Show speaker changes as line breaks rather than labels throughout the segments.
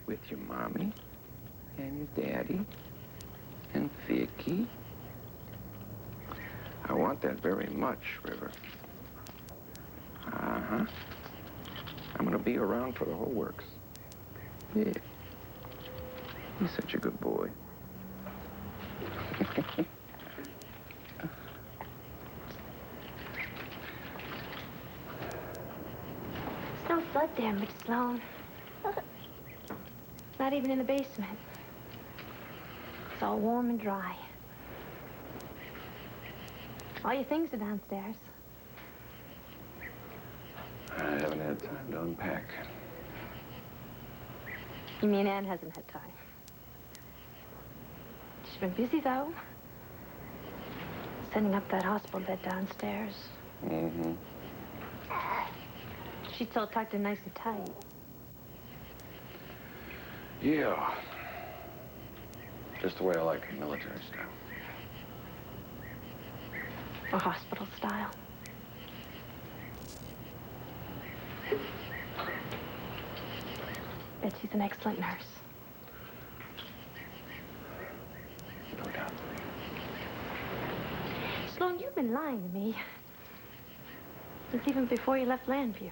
with your mommy and your daddy and Vicky. I want that very much, River. Uh-huh. I'm gonna be around for the whole works. Yeah. He's such a good boy.
There's no flood damage, Sloan. Not even in the basement. It's all warm and dry. All your things are downstairs.
I haven't had time to unpack.
You mean Anne hasn't had time? She's been busy, though. Setting up that hospital bed downstairs.
Mm-hmm.
She's all tucked in nice and tight.
Yeah. Just the way I like it, military style.
Or hospital style. Bet she's an excellent nurse.
No doubt.
Sloan, you've been lying to me. Since even before you left Landview.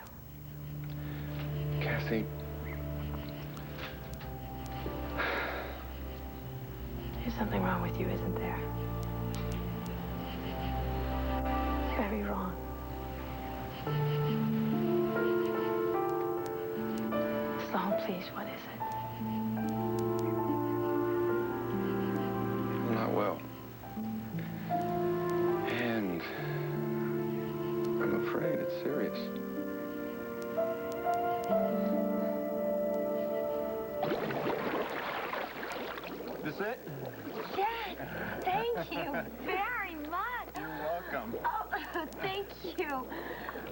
Cassie.
There's something wrong with you, isn't there? Very wrong. Sloan, please, what is it?
I'm not well. And I'm afraid it's serious.
This it?
Dad, thank you very much.
You're welcome.
Oh, thank you.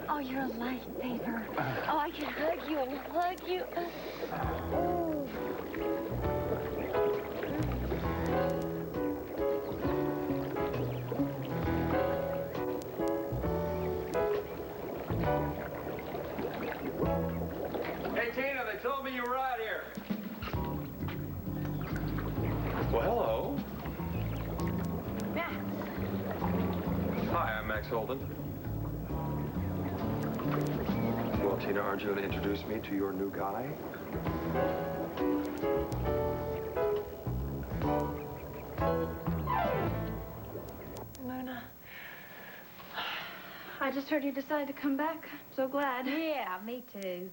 Oh, you're a lifesaver. Oh, I can hug you and hug you. Oh.
Hey, Tina, they told me you were out here. Well, hello.
Max.
Hi, I'm Max Oltl. Well, Tina, aren't you going to introduce me to your new guy?
Luna, I just heard you decided to come back. I'm so glad.
Yeah, me too.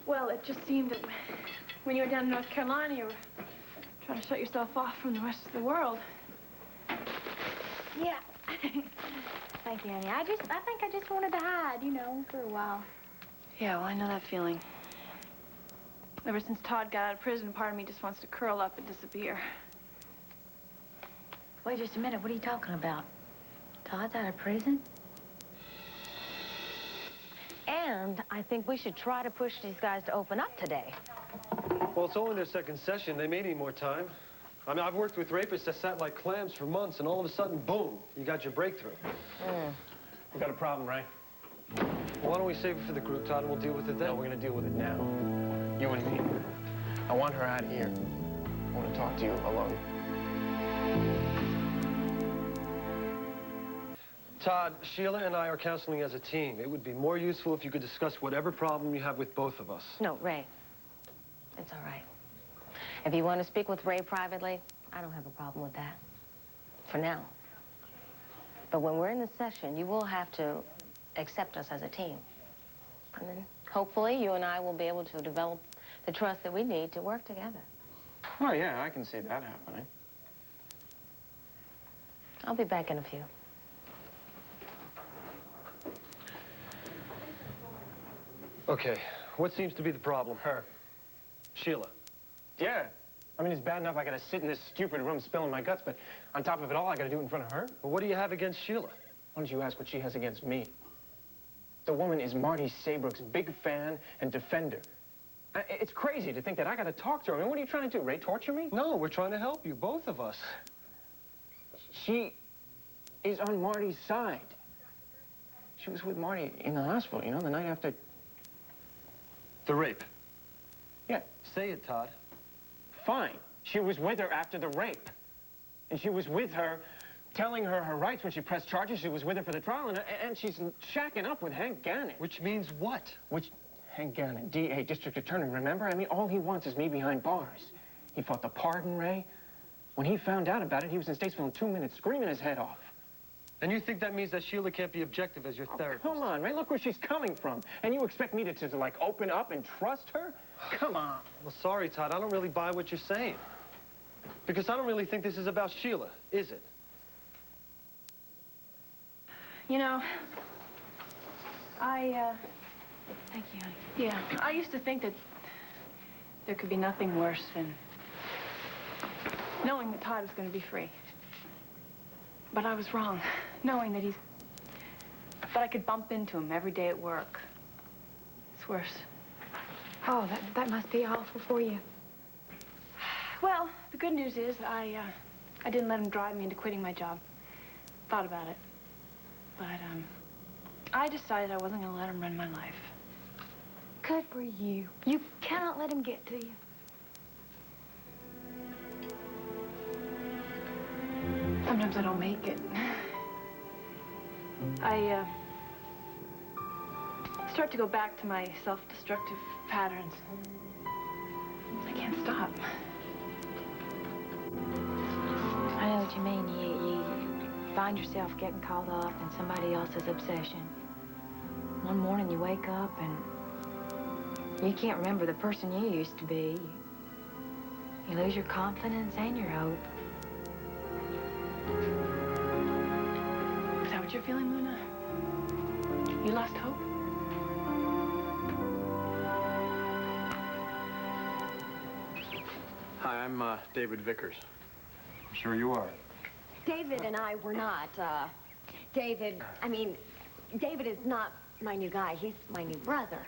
Well, it just seemed that when you were down in North Carolina, you were trying to shut yourself off from the rest of the world.
Yeah. Thank you, honey. I think I just wanted to hide, you know, for a while.
Yeah, well, I know that feeling. Ever since Todd got out of prison, part of me just wants to curl up and disappear.
Wait just a minute. What are you talking about? Todd's out of prison? And I think we should try to push these guys to open up today.
Well, it's only their second session. They may need more time. I mean, I've worked with rapists that sat like clams for months, and all of a sudden, boom, you got your breakthrough.
We got a problem, right?
Well, why don't we save it for the group, Todd, and we'll deal with it then?
No, we're gonna deal with it now. You and me. I want her out of here. I want to talk to you alone.
Todd, Sheila and I are counseling as a team. It would be more useful if you could discuss whatever problem you have with both of us.
No, Ray. It's all right. If you want to speak with Ray privately, I don't have a problem with that. For now. But when we're in the session, you will have to accept us as a team. And then, hopefully, you and I will be able to develop the trust that we need to work together.
Oh, yeah, I can see that happening.
I'll be back in a few.
Okay, what seems to be the problem?
Her.
Sheila.
Yeah. I mean, it's bad enough I gotta sit in this stupid room spilling my guts, but on top of it all, I gotta do it in front of her?
Well, what do you have against Sheila?
Why don't you ask what she has against me? The woman is Marty Saybrook's big fan and defender. It's crazy to think that I gotta talk to her. I mean, what are you trying to do, Ray? Torture me?
No, we're trying to help you, both of us.
She is on Marty's side. she was with Marty in the hospital, you know, the night after...
The rape.
Yeah.
Say it, Todd.
Fine. She was with her after the rape. And she was with her, telling her her rights when she pressed charges. She was with her for the trial, and she's shacking up with Hank Gannon.
Which means what?
Which... Hank Gannon, DA, district attorney, remember? I mean, all he wants is me behind bars. He fought the pardon, Ray. When he found out about it, he was in Statesville in 2 minutes, screaming his head off.
And you think that means that Sheila can't be objective as your therapist?
Come on, Ray, look where she's coming from. And you expect me to like, open up and trust her? Come on.
Well, sorry, Todd, I don't really buy what you're saying. Because I don't really think this is about Sheila, is it?
You know, thank you, honey. Yeah, I used to think that there could be nothing worse than knowing that Todd was going to be free. But I was wrong, knowing that that I could bump into him every day at work. It's worse.
Oh, that must be awful for you.
Well, the good news is I didn't let him drive me into quitting my job. Thought about it. But, I decided I wasn't going to let him run my life.
Good for you. You cannot let him get to you.
Sometimes I don't make it. I start to go back to my self-destructive patterns. I can't stop.
I know what you mean. You find yourself getting caught up in somebody else's obsession. One morning you wake up and you can't remember the person you used to be. You lose your confidence and your hope.
Is that what you're feeling, Luna? You lost hope?
Hi, I'm David Vickers.
I'm sure you are.
David and I were not, David is not my new guy. He's my new brother.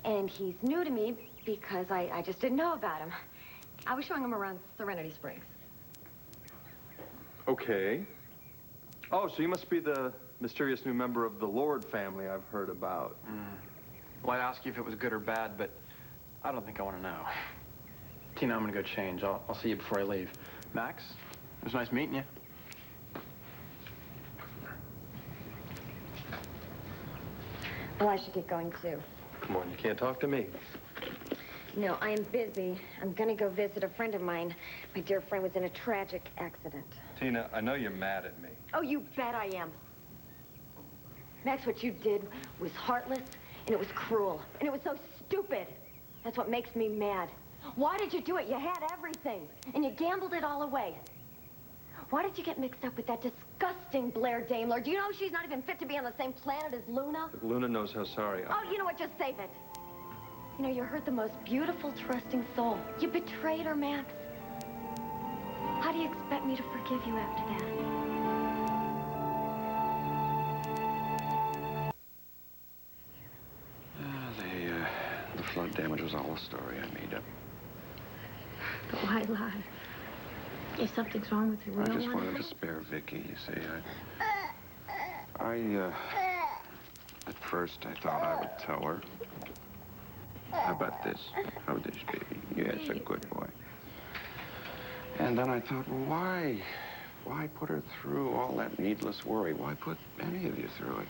And he's new to me because I just didn't know about him. I was showing him around Serenity Springs.
Okay. Oh, so you must be the mysterious new member of the Lord family I've heard about.
Well, I'd ask you if it was good or bad, but I don't think I want to know. Tina, I'm gonna go change. I'll see you before I leave. Max, it was nice meeting you.
Well, I should get going, too.
Come on, you can't talk to me.
No, I am busy. I'm gonna go visit a friend of mine. My dear friend was in a tragic accident.
Tina, I know you're mad at me.
Oh, you bet I am. Max, what you did was heartless, and it was cruel, and it was so stupid. That's what makes me mad. Why did you do it? You had everything, and you gambled it all away. Why did you get mixed up with that disgusting Blair Daimler? Do you know she's not even fit to be on the same planet as Luna?
Look, Luna knows how sorry I am.
Oh, you know what? Just save it. You know, you hurt the most beautiful, trusting soul. You betrayed her, Max. How do you expect me to forgive you after that?
The flood damage was all a story I made up.
But why lie? If something's wrong with you,
I just wanted to spare Vicky, you see. At first I thought I would tell her. How about this? How this, baby? Yes, a good boy. And then I thought, well, why put her through all that needless worry? Why put any of you through it?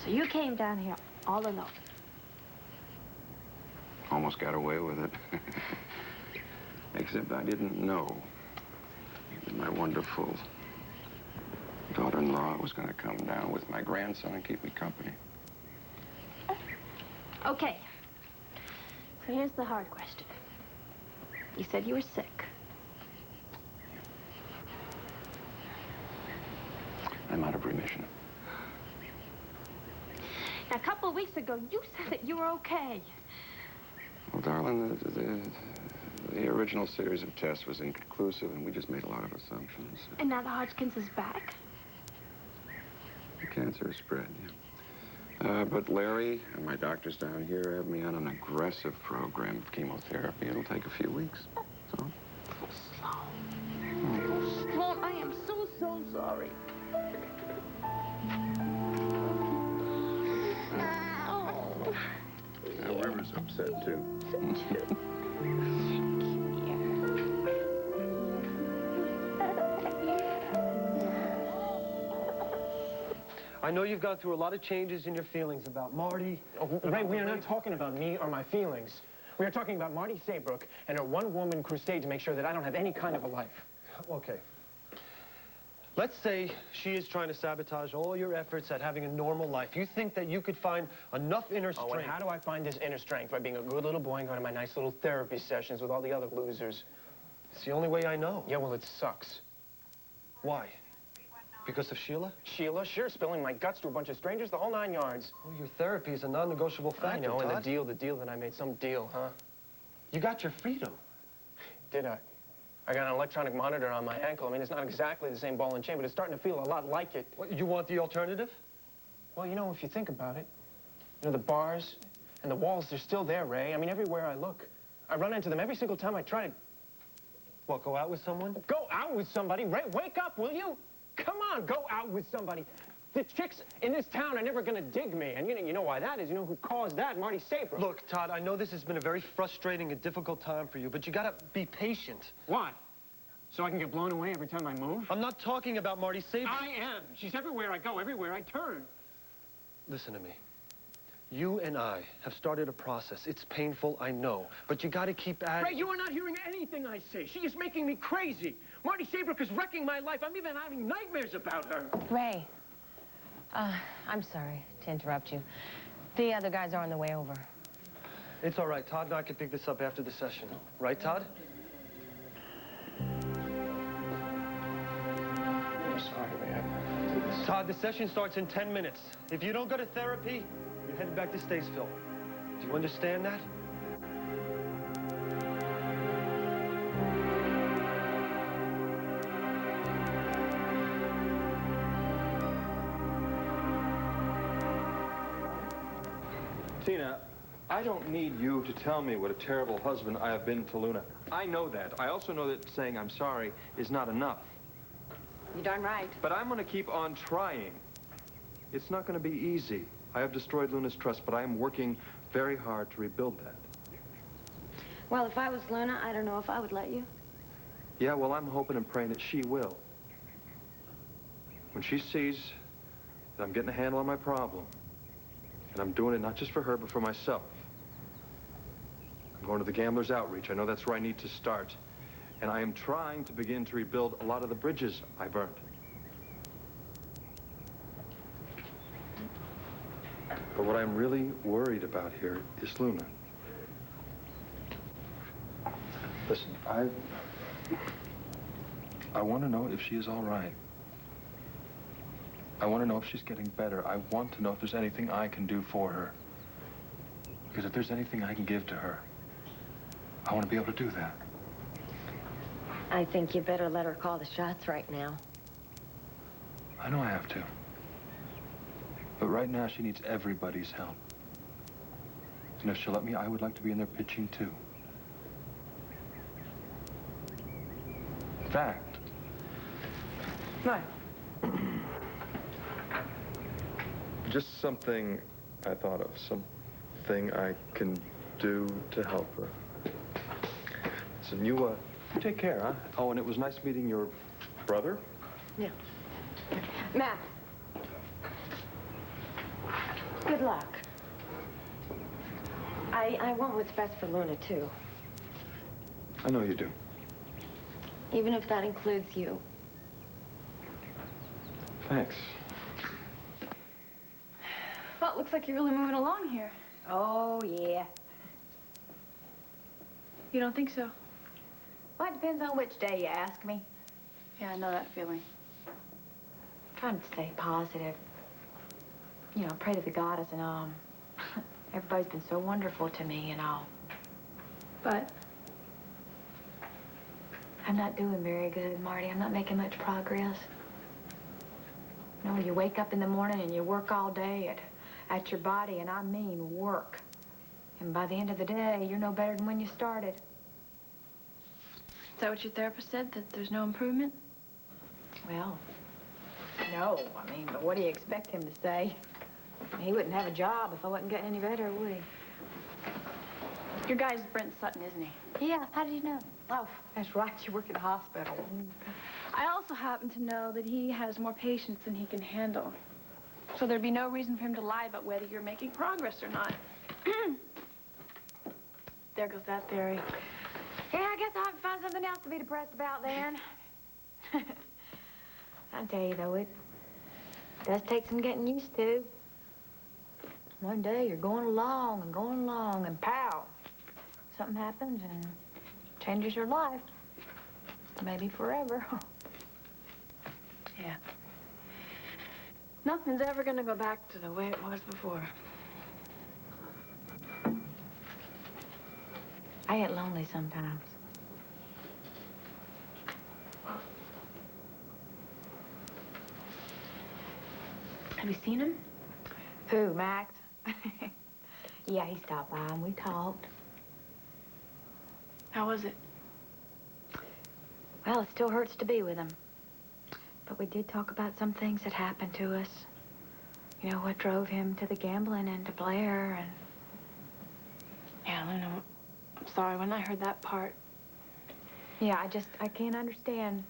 So you came down here all alone.
Almost got away with it. Except I didn't know that my wonderful daughter-in-law was going to come down with my grandson and keep me company.
Okay. So here's the hard question. You said you were sick.
I'm out of remission.
Now, a couple of weeks ago, you said that you were okay.
Well, darling, the original series of tests was inconclusive, and we just made a lot of assumptions.
And now the Hodgkin's is back?
The cancer has spread, yeah. But Larry and my doctors down here have me on an aggressive program of chemotherapy. It'll take a few weeks. So?
Sloan, I am so sorry.
upset, too.
I know you've gone through a lot of changes in your feelings about Marty.
Oh, Ray, we are not talking about me or my feelings. We are talking about Marty Saybrook and her one-woman crusade to make sure that I don't have any kind of a life.
Okay. Let's say she is trying to sabotage all your efforts at having a normal life. You think that you could find enough inner strength?
Oh, and how do I find this inner strength? By being a good little boy and going to my nice little therapy sessions with all the other losers.
It's the only way I know.
Yeah, well, it sucks.
Why? Because of Sheila?
Sheila, sure, spilling my guts to a bunch of strangers, the whole 9 yards.
Well, your therapy is a non-negotiable factor,
I know, and
Todd.
the deal that I made, some deal, huh?
You got your freedom.
Did I? I got an electronic monitor on my ankle. I mean, it's not exactly the same ball and chain, but it's starting to feel a lot like it.
What, you want the alternative?
Well, you know, if you think about it, you know, the bars and the walls, they're still there, Ray. I mean, everywhere I look. I run into them every single time I try to...
What, go out with someone?
Go out with somebody? Ray, wake up, will you? Come on, go out with somebody. The chicks in this town are never gonna dig me. And you know why that is. You know who caused that? Marty Saybrook.
Look, Todd, I know this has been a very frustrating and difficult time for you, but you gotta be patient.
Why? So I can get blown away every time I move?
I'm not talking about Marty Saybrook.
I am. She's everywhere I go, everywhere I turn.
Listen to me. You and I have started a process. It's painful, I know, but you gotta keep at it.
Ray, you are not hearing anything I say. She is making me crazy. Marty Saybrook is wrecking my life. I'm even having nightmares about her.
Ray, I'm sorry to interrupt you. The other guys are on the way over.
It's all right. Todd and I can pick this up after the session. Right, Todd?
I'm sorry, Ray.
Todd, the session starts in 10 minutes. If you don't go to therapy, you're headed back to Statesville. Do you understand that?
Tina, I don't need you to tell me what a terrible husband I have been to Luna. I know that. I also know that saying I'm sorry is not enough.
You're darn right.
But I'm going to keep on trying. It's not going to be easy. I have destroyed Luna's trust, but I am working very hard to rebuild that.
Well, if I was Luna, I don't know if I would let you.
Yeah, well, I'm hoping and praying that she will. When she sees that I'm getting a handle on my problem, and I'm doing it not just for her, but for myself. I'm going to the Gamblers Outreach. I know that's where I need to start. And I am trying to begin to rebuild a lot of the bridges I burned. But what I'm really worried about here is Luna. Listen, I want to know if she is all right. I want to know if she's getting better. I want to know if there's anything I can do for her. Because if there's anything I can give to her, I want to be able to do that.
I think you better let her call the shots right now.
I know I have to. But right now, she needs everybody's help. And if she'll let me, I would like to be in there pitching, too. In fact...
What?
Just something I thought of. Something I can do to help her. Listen, you take care, huh? Oh, and it was nice meeting your brother.
Yeah. Matt. Good luck. I want what's best for Luna, too.
I know you do.
Even if that includes you.
Thanks.
Well, it looks like you're really moving along here.
Oh, yeah.
You don't think so?
Well, it depends on which day you ask me.
Yeah, I know that feeling.
I'm trying to stay positive. You know, pray to the goddess and all. Everybody's been so wonderful to me and all.
But
I'm not doing very good, Marty. I'm not making much progress. You know, you wake up in the morning and you work all day at your body, and I mean work. And by the end of the day, you're no better than when you started.
is that what your therapist said, that there's no improvement?
Well, no. I mean, but what do you expect him to say? He wouldn't have a job if I wasn't getting any better, would he?
Your guy's Brent Sutton, isn't he?
Yeah, how did you know?
Oh, that's right. You work at a hospital. I also happen to know that he has more patients than he can handle. So there'd be no reason for him to lie about whether you're making progress or not. There goes that theory.
Yeah, I guess I'll have to find something else to be depressed about then. I tell you, though, it does take some getting used to. One day you're going along, and pow, something happens and changes your life. Maybe forever.
Yeah. Nothing's ever gonna go back to the way it was before.
I get lonely sometimes.
Have you seen him?
Who, Max? Yeah, he stopped by and we talked.
How was it?
Well, it still hurts to be with him. But we did talk about some things that happened to us. You know, what drove him to the gambling and to Blair and...
Yeah, Luna, I'm sorry. When I heard that part...
Yeah, I can't understand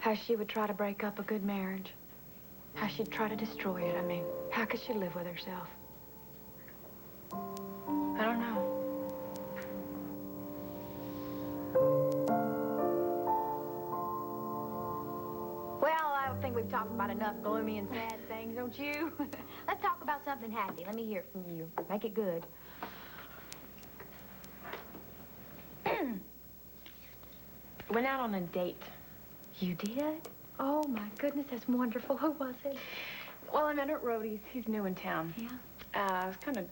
how she would try to break up a good marriage. How she'd try to destroy it. I mean, how could she live with herself?
I don't know.
Well, I think we've talked about enough gloomy and sad things, don't you? Let's talk about something happy. Let me hear it from you. Make it good.
Went out on a date.
You did? Oh, my goodness, that's wonderful. Who was it?
Well, I met her at Rhodey's. He's new in town.
Yeah?
I was kind of a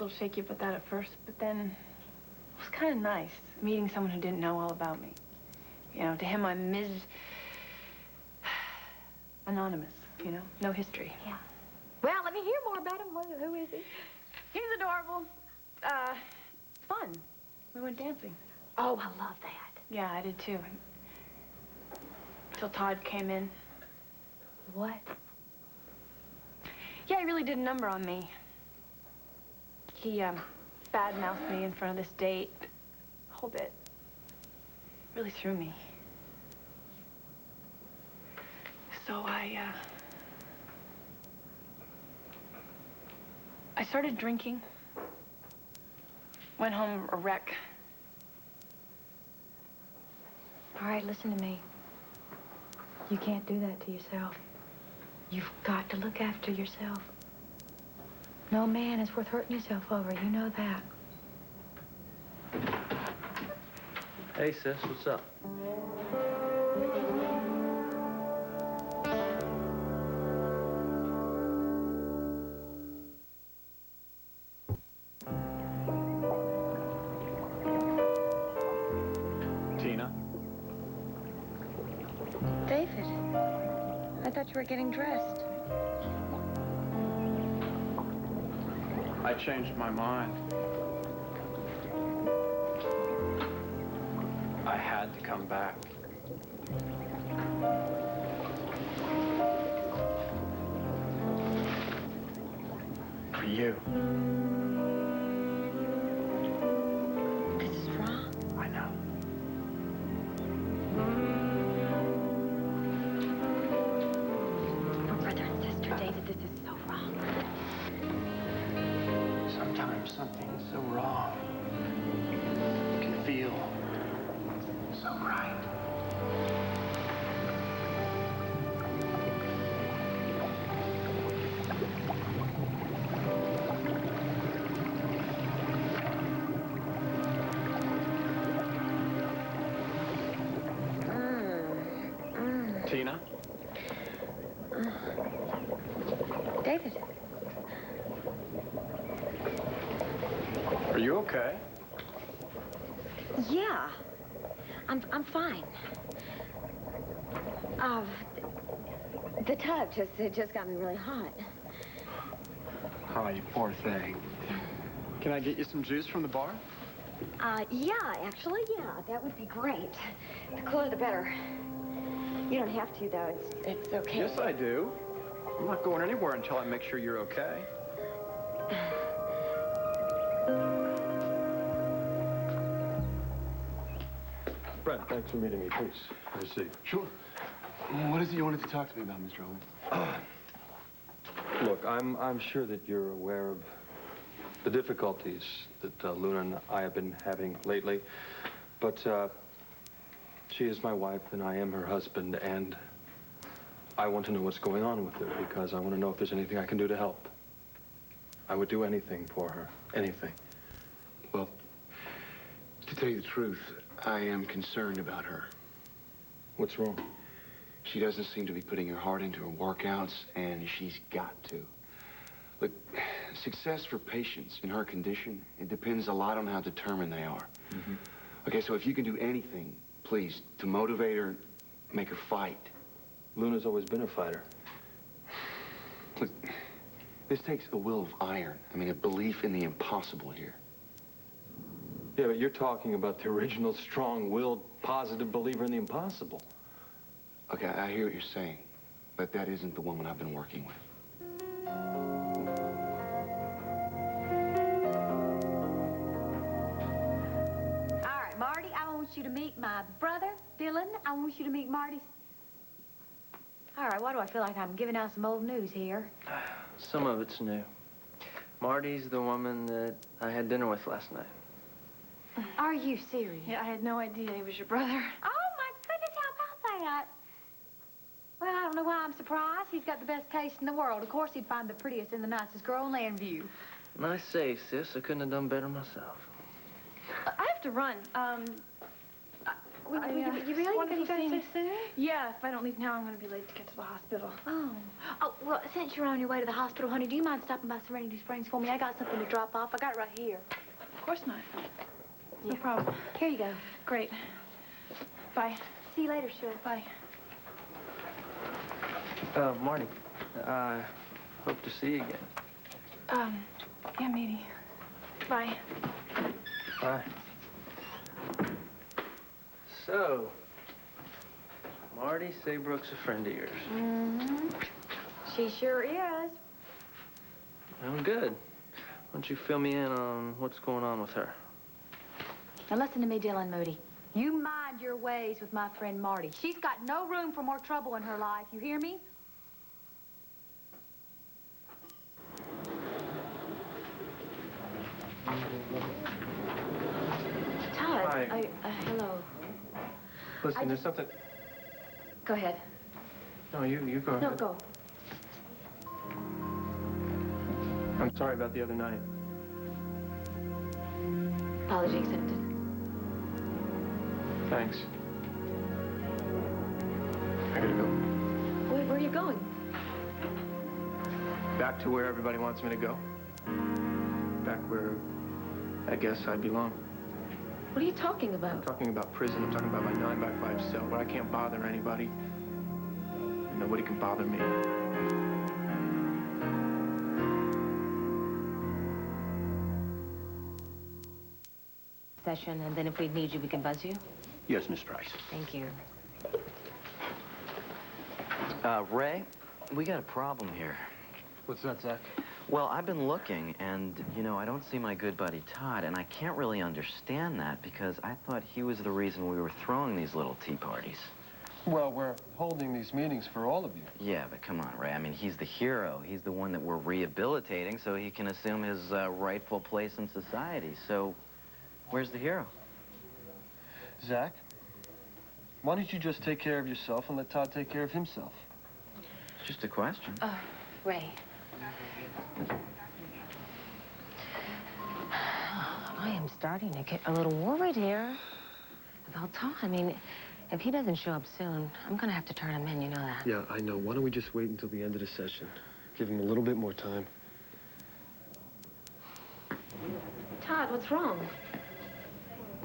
little shaky about that at first, but then it was kind of nice meeting someone who didn't know all about me. You know, to him, I'm Ms. Anonymous, you know, no history.
Yeah. Well, let me hear more about him. Who is he?
He's adorable. Fun. We went dancing.
Oh, I love that.
Yeah, I did too. Till Todd came in.
What?
Yeah, he really did a number on me. He, bad-mouthed me in front of this date. A whole bit. Really threw me. So I started drinking. Went home a wreck.
All right, listen to me. You can't do that to yourself. You've got to look after yourself. No man is worth hurting yourself over. You know that.
Hey, sis, what's up?
Tina?
David, I thought you were getting dressed.
I changed my mind. I had to come back. For you.
This is wrong.
I know.
We're brother and sister, David. This is so wrong.
Sometimes something's so wrong. You can feel so right. Tina?
David.
Are you okay?
Yeah. I'm fine. The tub just got me really hot.
Oh, you poor thing. Can I get you some juice from the bar?
Yeah, actually, yeah, that would be great. The cooler, the better. You don't have to, though. It's okay.
Yes, I do. I'm not going anywhere until I make sure you're okay.
Oh,
Brent, thanks for meeting me. Please, have a seat.
Sure. What is it you wanted to talk to me about, Mr. Oltl?
Look, I'm sure that you're aware of the difficulties that Luna and I have been having lately, but she is my wife and I am her husband, and I want to know what's going on with her because I want to know if there's anything I can do to help. I would do anything for her, anything.
Well, to tell you the truth, I am concerned about her.
What's wrong?
She doesn't seem to be putting her heart into her workouts, and she's got to. Look, success for patients in her condition, it depends a lot on how determined they are.
Mm-hmm.
Okay, so if you can do anything, please, to motivate her, make her fight.
Luna's always been a fighter.
Look, this takes a will of iron. I mean, a belief in the impossible here.
Yeah, but you're talking about the original strong-willed, positive believer in the impossible.
Okay, I hear what you're saying, but that isn't the woman I've been working with.
All right, Marty, I want you to meet my brother, Dylan. I want you to meet Marty's... All right, why do I feel like I'm giving out some old news here?
Some of it's new. Marty's the woman that I had dinner with last night.
Are you serious?
Yeah, I had no idea he was your brother.
Oh, my goodness, how about that? Well, I don't know why I'm surprised. He's got the best taste in the world. Of course, he'd find the prettiest and the nicest girl in Landview.
Nice save, sis. I couldn't have done better myself.
I have to run.
You really
wonderful
gonna
seeing
go
you.
so soon?
Yeah, if I don't leave now, I'm going to be late to get to the hospital.
Oh. Oh, well, since you're on your way to the hospital, honey, do you mind stopping by Serenity Springs for me? I got something to drop off. I got it right here.
Of course not. No
Yeah.
problem.
Here you go.
Great. Bye.
See you later, Shirley.
Bye.
Marty, I hope to see you again.
Yeah, maybe. Bye.
Bye. So, Marty Saybrook's a friend of yours.
Mm-hmm. She sure is.
Well, good. Why don't you fill me in on what's going on with her?
Now listen to me, Dylan Moody. You mind your ways with my friend Marty. She's got no room for more trouble in her life. You hear me? Todd,
Hi.
hello.
Listen, there's something...
Go ahead.
No, you go ahead.
No, go.
I'm sorry about the other night.
Apology accepted.
Thanks. I gotta go.
Where are you going?
Back to where everybody wants me to go. Back where I guess I belong.
What are you talking
I'm
about?
talking about prison. I'm talking about my 9x5 cell where I can't bother anybody. And nobody can bother me.
Session, and then if we need you, we can buzz you.
Yes, Miss Price.
Thank you.
Ray, we got a problem here.
What's that, Zach?
Well, I've been looking, and, you know, I don't see my good buddy Todd, and I can't really understand that because I thought he was the reason we were throwing these little tea parties.
Well, we're holding these meetings for all of you.
Yeah, but come on, Ray. I mean, he's the hero. He's the one that we're rehabilitating so he can assume his rightful place in society. So, where's the hero?
Zach, why don't you just take care of yourself and let Todd take care of himself?
Just a question.
Ray. I am starting to get a little worried here about Todd. I mean, if he doesn't show up soon, I'm gonna have to turn him in, you know that.
Yeah, I know. Why don't we just wait until the end of the session? Give him a little bit more time.
Todd, what's wrong?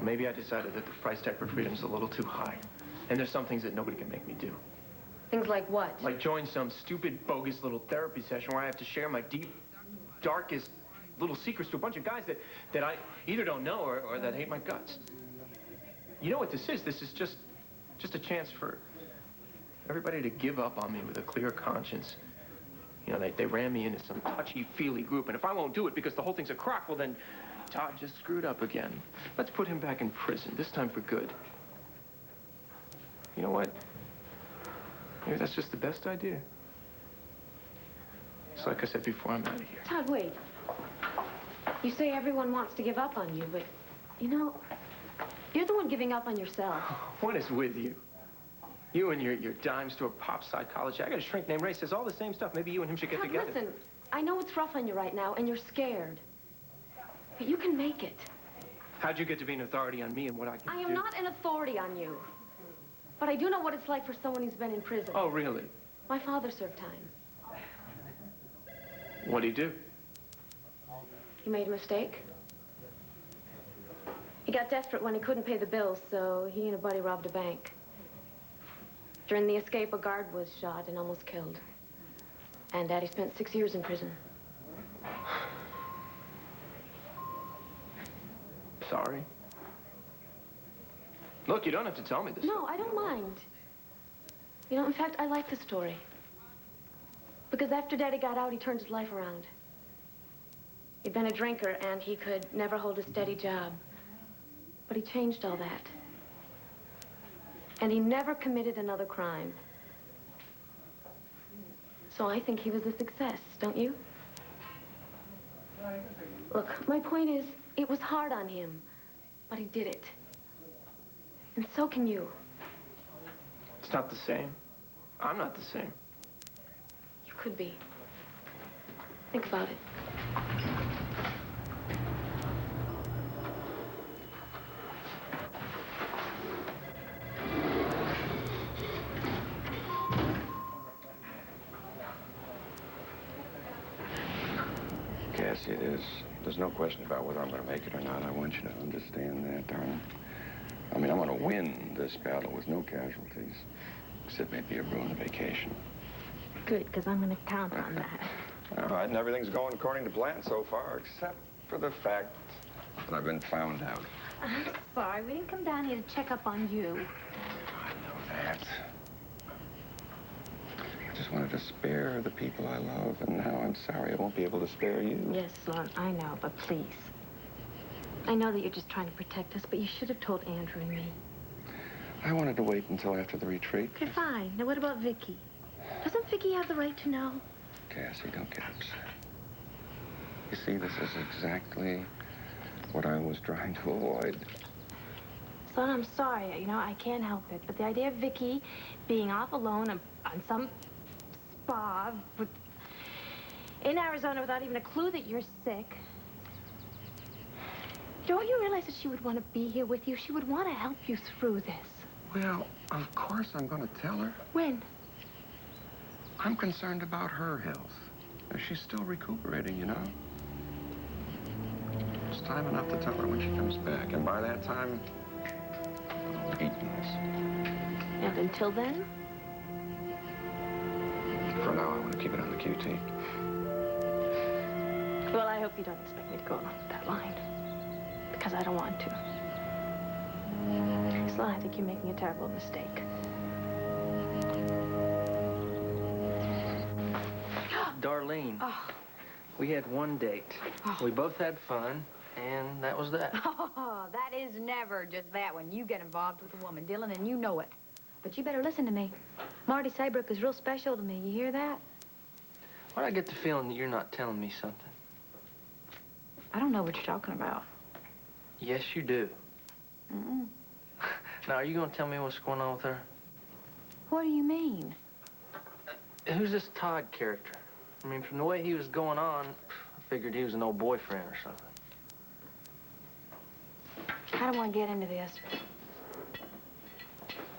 Maybe I decided that the price tag for freedom is a little too high. And there's some things that nobody can make me do.
Things like what?
Like join some stupid, bogus little therapy session where I have to share my deep, darkest little secrets to a bunch of guys that I either don't know or that hate my guts. You know what this is? This is just a chance for everybody to give up on me with a clear conscience. You know, they ran me into some touchy-feely group, and if I won't do it because the whole thing's a crock, well then Todd just screwed up again. Let's put him back in prison, this time for good. You know what? Maybe that's just the best idea. It's like I said before, I'm out of here.
Todd, wait. You say everyone wants to give up on you, but, you know, you're the one giving up on yourself.
What is with you? You and your dime store pop psychology. I got a shrink named Ray says all the same stuff. Maybe you and him should get
Todd,
together.
listen, I know it's rough on you right now, and you're scared. But you can make it.
How'd you get to be an authority on me and what I can do?
I am not an authority on you. But I do know what it's like for someone who's been in prison.
Oh, really?
My father served time.
What'd he do?
He made a mistake. He got desperate when he couldn't pay the bills, so he and a buddy robbed a bank. During the escape, a guard was shot and almost killed. And Daddy spent 6 years in prison.
Sorry. Look, you don't have to tell me this.
No, I don't mind. You know, in fact, I like the story. Because after Daddy got out, he turned his life around. He'd been a drinker, and he could never hold a steady job. But he changed all that. And he never committed another crime. So I think he was a success, don't you? Look, my point is, it was hard on him, but he did it. And so can you.
It's not the same. I'm not the same.
You could be. Think about it.
Cassie, there's no question about whether I'm going to make it or not. I want you to understand that, darling. I mean, I'm going to win this battle with no casualties, except maybe a ruined vacation.
Good, because I'm going to count on that.
All right, and everything's going according to plan so far, except for the fact that I've been found out.
I'm sorry, we didn't come down here to check up on you.
I know that. I just wanted to spare the people I love, and now I'm sorry I won't be able to spare you.
Yes, Lon, I know, but please. I know that you're just trying to protect us, but you should have told Andrew and me.
I wanted to wait until after the retreat.
Okay, fine. Now, what about Vicky? Doesn't Vicky have the right to know?
Cassie, don't get upset. You see, this is exactly what I was trying to avoid.
Son, I'm sorry. You know, I can't help it. But the idea of Vicky being off alone on some spa in Arizona without even a clue that you're sick. Don't you realize that she would want to be here with you? She would want to help you through this.
Well, of course I'm going to tell her.
When?
I'm concerned about her health. She's still recuperating, you know. It's time enough to tell her when she comes back. And by that time, I'll be eating this.
And until then?
For now, I want to keep it on the QT.
Well, I hope you don't expect me to go along with that line. Because I don't want to. Sloan, I think you're making a terrible mistake.
Darlene, we had one date. We both had fun, and that was that.
Oh, that is never just that when you get involved with a woman, Dylan, and you know it. But you better listen to me. Marty Saybrook is real special to me. You hear that?
Why do I get the feeling that you're not telling me something?
I don't know what you're talking about.
Yes, you do.
Mm-mm.
Now, are you going to tell me what's going on with her?
What do you mean?
Who's this Todd character? I mean, from the way he was going on, I figured he was an old boyfriend or something.
I don't want to get into this.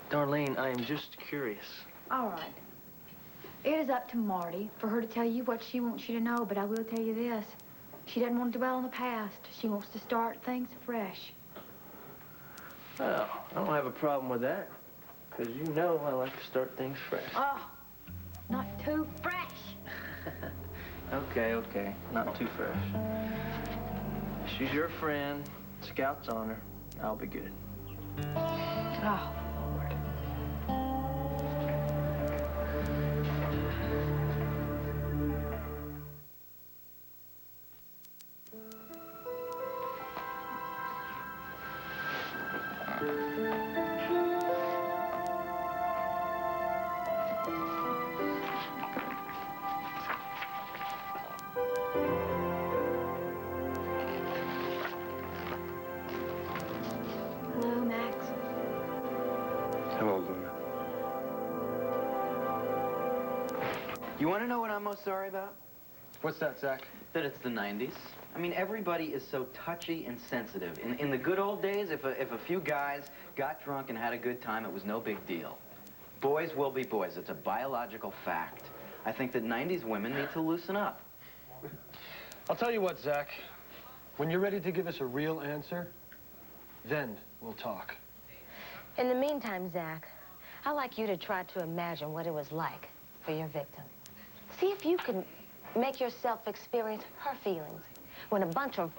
Darlene, I am just curious.
All right. It is up to Marty for her to tell you what she wants you to know, but I will tell you this. She doesn't want to dwell on the past. She wants to start things fresh.
Well, I don't have a problem with that, because you know I like to start things fresh.
Oh, not too fresh.
Okay, not too fresh. She's your friend, Scout's honor. I'll be good.
Oh, Lord.
You want to know what I'm most sorry about?
What's that, Zach?
That it's the 90s. I mean, everybody is so touchy and sensitive. In the good old days, if a few guys got drunk and had a good time, it was no big deal. Boys will be boys. It's a biological fact. I think that 90s women need to loosen up.
I'll tell you what, Zach. When you're ready to give us a real answer, then we'll talk.
In the meantime, Zach, I'd like you to try to imagine what it was like for your victim. See if you can make yourself experience her feelings when a bunch of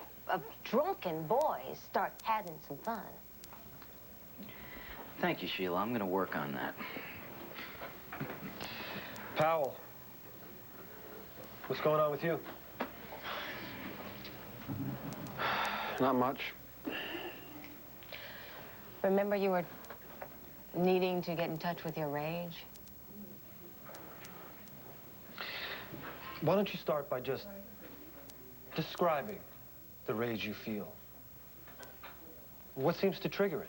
drunken boys start having some fun.
Thank you, Sheila. I'm going to work on that.
Powell, what's going on with you? Not much.
Remember you were needing to get in touch with your rage?
Why don't you start by just describing the rage you feel? What seems to trigger it?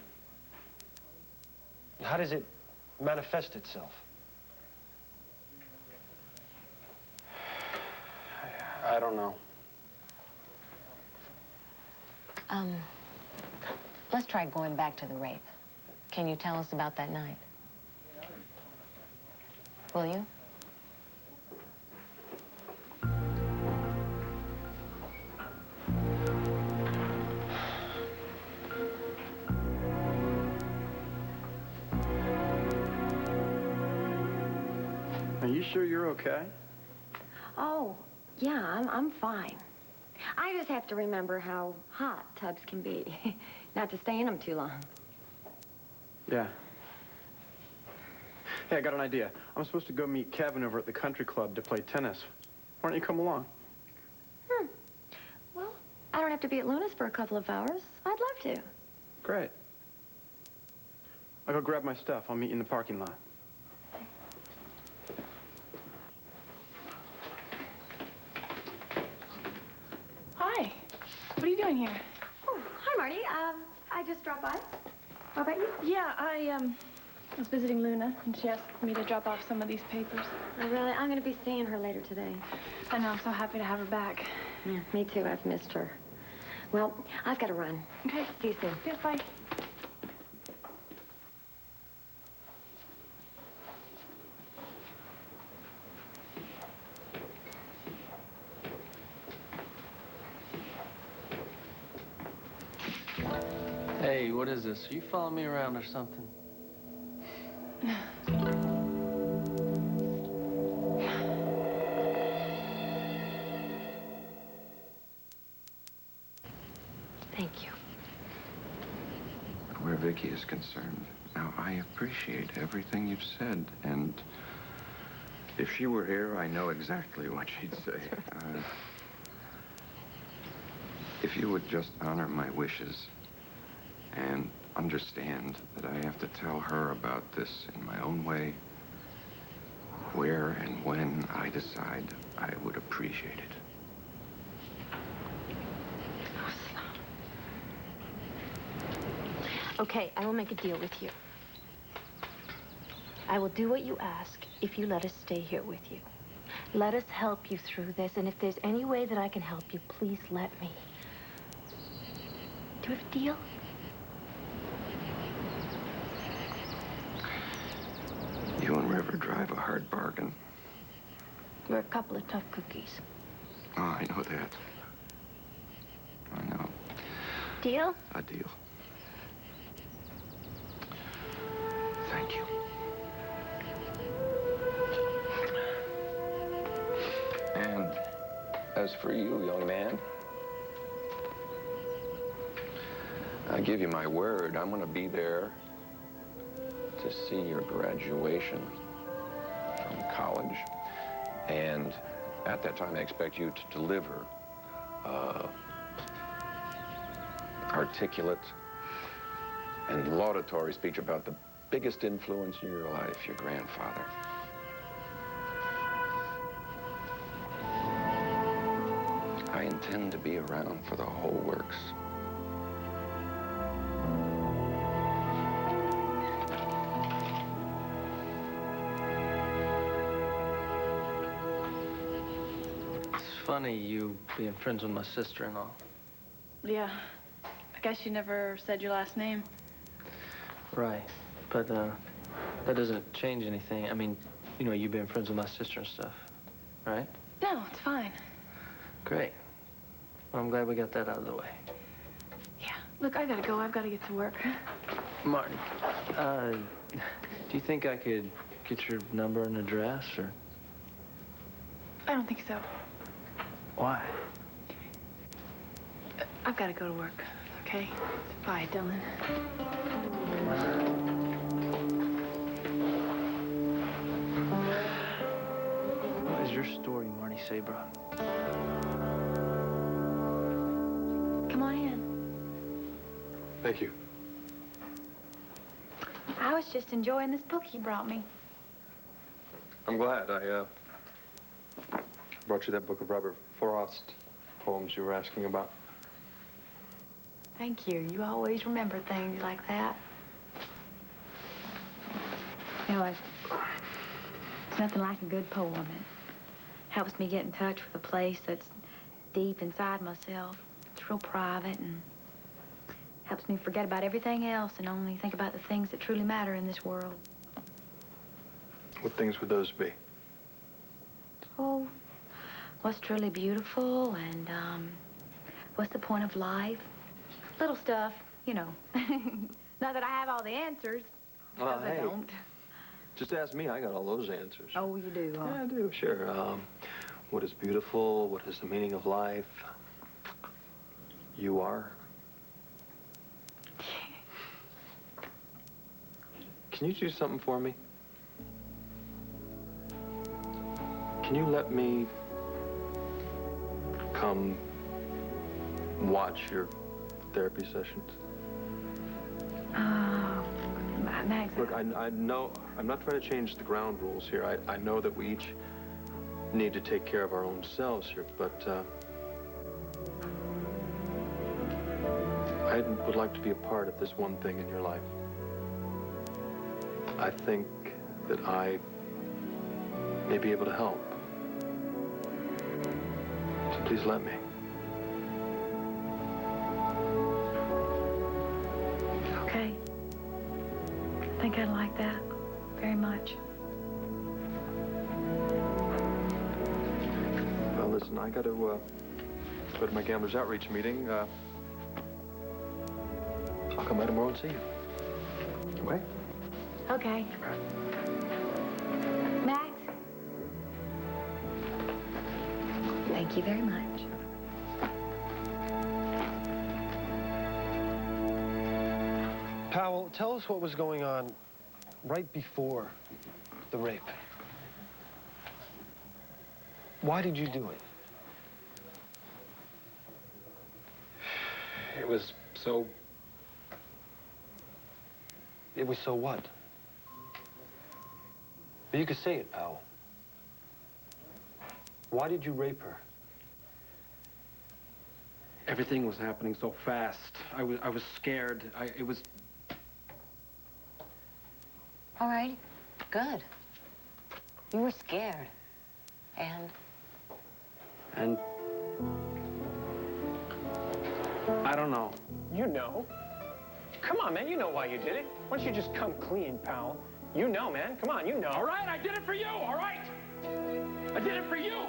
How does it manifest itself? I don't know.
Let's try going back to the rape. Can you tell us about that night? Will you?
Are you sure you're okay?
Oh, yeah, I'm fine. I just have to remember how hot tubs can be. Not to stay in them too long.
Yeah. Hey, I got an idea. I'm supposed to go meet Kevin over at the country club to play tennis. Why don't you come along?
Well, I don't have to be at Luna's for a couple of hours. I'd love to.
Great. I'll go grab my stuff. I'll meet you in the parking lot.
Hi. What are you doing here?
Oh, hi, Marty. I just dropped by. How about you?
Yeah, I was visiting Luna, and she asked me to drop off some of these papers.
Oh, really? I'm going to be seeing her later today.
I know, I'm so happy to have her back.
Yeah, me too. I've missed her. Well, I've got to run.
Okay.
See you soon.
Yeah, bye.
Hey, what is this? Are you following me around or something?
Thank you.
Where Vicky is concerned, now, I appreciate everything you've said, and if she were here, I know exactly what she'd say. If you would just honor my wishes and understand that I have to tell her about this in my own way, where and when I decide, I would appreciate it.
Okay, I will make a deal with you. I will do what you ask if you let us stay here with you. Let us help you through this, and if there's any way that I can help you, please let me. Do we have a deal?
You and River drive a hard bargain.
We're a couple of tough cookies.
Oh, I know that. I know.
Deal?
A deal. Thank you. And as for you, young man, I give you my word, I'm going to be there to see your graduation from college. And at that time, I expect you to deliver articulate and laudatory speech about the biggest influence in your life, your grandfather. I intend to be around for the whole works.
funny, you being friends with my sister and all.
Yeah. I guess you never said your last name.
Right. But, that doesn't change anything. I mean, you know, you being friends with my sister and stuff, right?
No, it's fine.
Great. Well, I'm glad we got that out of the way.
Yeah. Look, I gotta go. I've gotta get to work.
Marty, do you think I could get your number and address, or?
I don't think so.
Why?
I've gotta go to work, okay? Bye, Dylan.
What is your story, Marty Sabra?
Come on in.
Thank you.
I was just enjoying this book you brought me.
I'm glad. I brought you that book of Robert Frost poems you were asking about.
Thank you. You always remember things like that. You know, it's nothing like a good poem. It helps me get in touch with a place that's deep inside myself. It's real private and helps me forget about everything else and only think about the things that truly matter in this world.
What things would those be?
Oh, what's truly beautiful and, what's the point of life? Little stuff, you know. Not that I have all the answers.
Well,
'Cause I
hey.
don't.
Just ask me. I got all those answers.
Oh, you do, huh?
Yeah, I do, sure. What is beautiful? What is the meaning of life? You are. Can you do something for me? Can you let me come watch your therapy sessions?
Max.
Look, I know, I'm not trying to change the ground rules here. I know that we each need to take care of our own selves here, but I would like to be a part of this one thing in your life. I think that I may be able to help. So please let me.
Okay. I think I'd like that very much.
Well, listen, I got to go to my Gamblers Outreach meeting. I'll come by tomorrow and see you. Okay?
Okay. Max? Thank you very much.
Powell, tell us what was going on right before the rape. Why did you do it?
It was so...
It was so what? You could say it, Powell. Why did you rape her?
Everything was happening so fast. I was scared. It was...
All right, good. You were scared. And?
And... I don't know.
You know. Come on, man, you know why you did it. Why don't you just come clean, pal? You know, man. Come on, you know.
All right, I did it for you, all right? I did it for you.